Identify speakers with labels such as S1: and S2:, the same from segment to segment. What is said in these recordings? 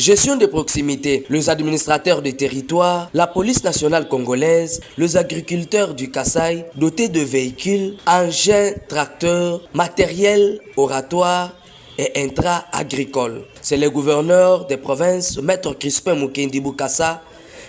S1: Gestion de proximité, les administrateurs des territoires, la police nationale congolaise, les agriculteurs du Kasaï dotés de véhicules, engins, tracteurs, matériel oratoire et intra-agricole. C'est le gouverneur des provinces, Maître Crispin Mukendi Bokassa,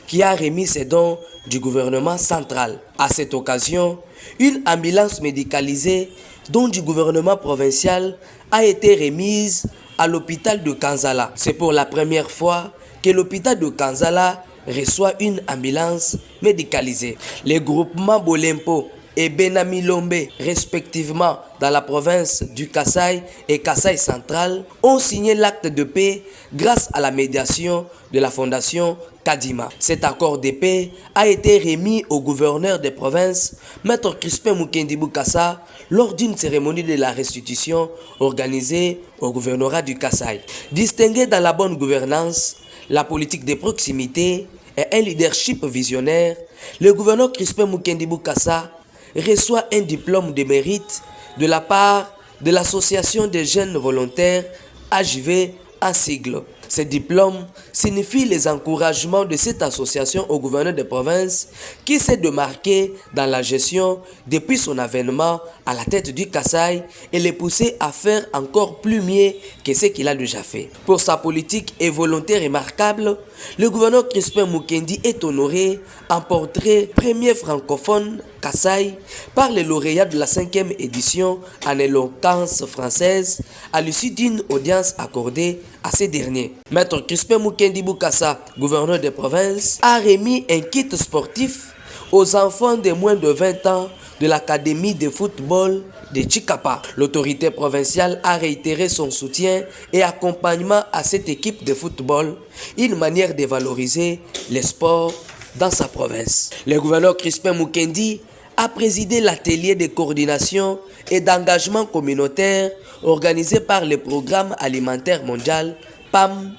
S1: qui a remis ses dons du gouvernement central. À cette occasion, une ambulance médicalisée dont du gouvernement provincial a été remise à l'hôpital de Kanzala. C'est pour la première fois que l'hôpital de Kanzala reçoit une ambulance médicalisée. Les groupements Bolempo et Benamilombe, respectivement dans la province du Kasaï et Kasaï central, ont signé l'acte de paix grâce à la médiation de la fondation Kadima. Cet accord de paix a été remis au gouverneur des provinces, Maître Crispin Mukendi Bokassa, lors d'une cérémonie de la restitution organisée au gouvernorat du Kasaï. Distingué dans la bonne gouvernance, la politique de proximité et un leadership visionnaire, le gouverneur Crispin Mukendi Bokassa reçoit un diplôme de mérite de la part de l'association des jeunes volontaires AJV en sigle. Ce diplôme signifie les encouragements de cette association au gouverneur de province qui s'est démarqué dans la gestion depuis son avènement à la tête du Kasaï et les pousser à faire encore plus mieux que ce qu'il a déjà fait. Pour sa politique et volonté remarquable, le gouverneur Crispin Mukendi est honoré en portrait premier francophone Kasaï par les lauréats de la 5e édition en éloquence française à l'issue d'une audience accordée à ces derniers. Maître Crispin Mukendi Bokassa, gouverneur des provinces, a remis un kit sportif aux enfants de moins de 20 ans de l'académie de football de Chikapa. L'autorité provinciale a réitéré son soutien et accompagnement à cette équipe de football, une manière de valoriser les sports dans sa province. Le gouverneur Crispin Mukendi a présidé l'atelier de coordination et d'engagement communautaire organisé par le Programme alimentaire mondial PAM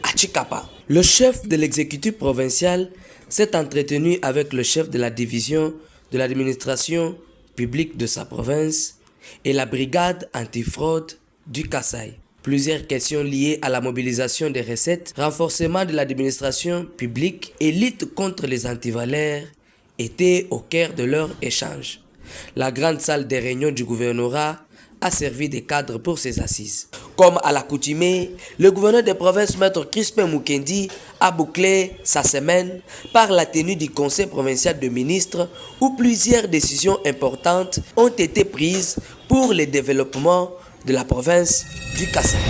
S1: à Chikapa. Le chef de l'exécutif provincial s'est entretenu avec le chef de la division de l'administration publique de sa province et la brigade antifraude du Kasaï. Plusieurs questions liées à la mobilisation des recettes, renforcement de l'administration publique et lutte contre les antivaleurs étaient au cœur de leur échange. La grande salle des réunions du gouvernorat a servi de cadre pour ces assises. Comme à l'accoutumée, le gouverneur des provinces, Maître Crispin Mukendi, a bouclé sa semaine par la tenue du conseil provincial de ministres où plusieurs décisions importantes ont été prises pour le développement de la province du Kasaï.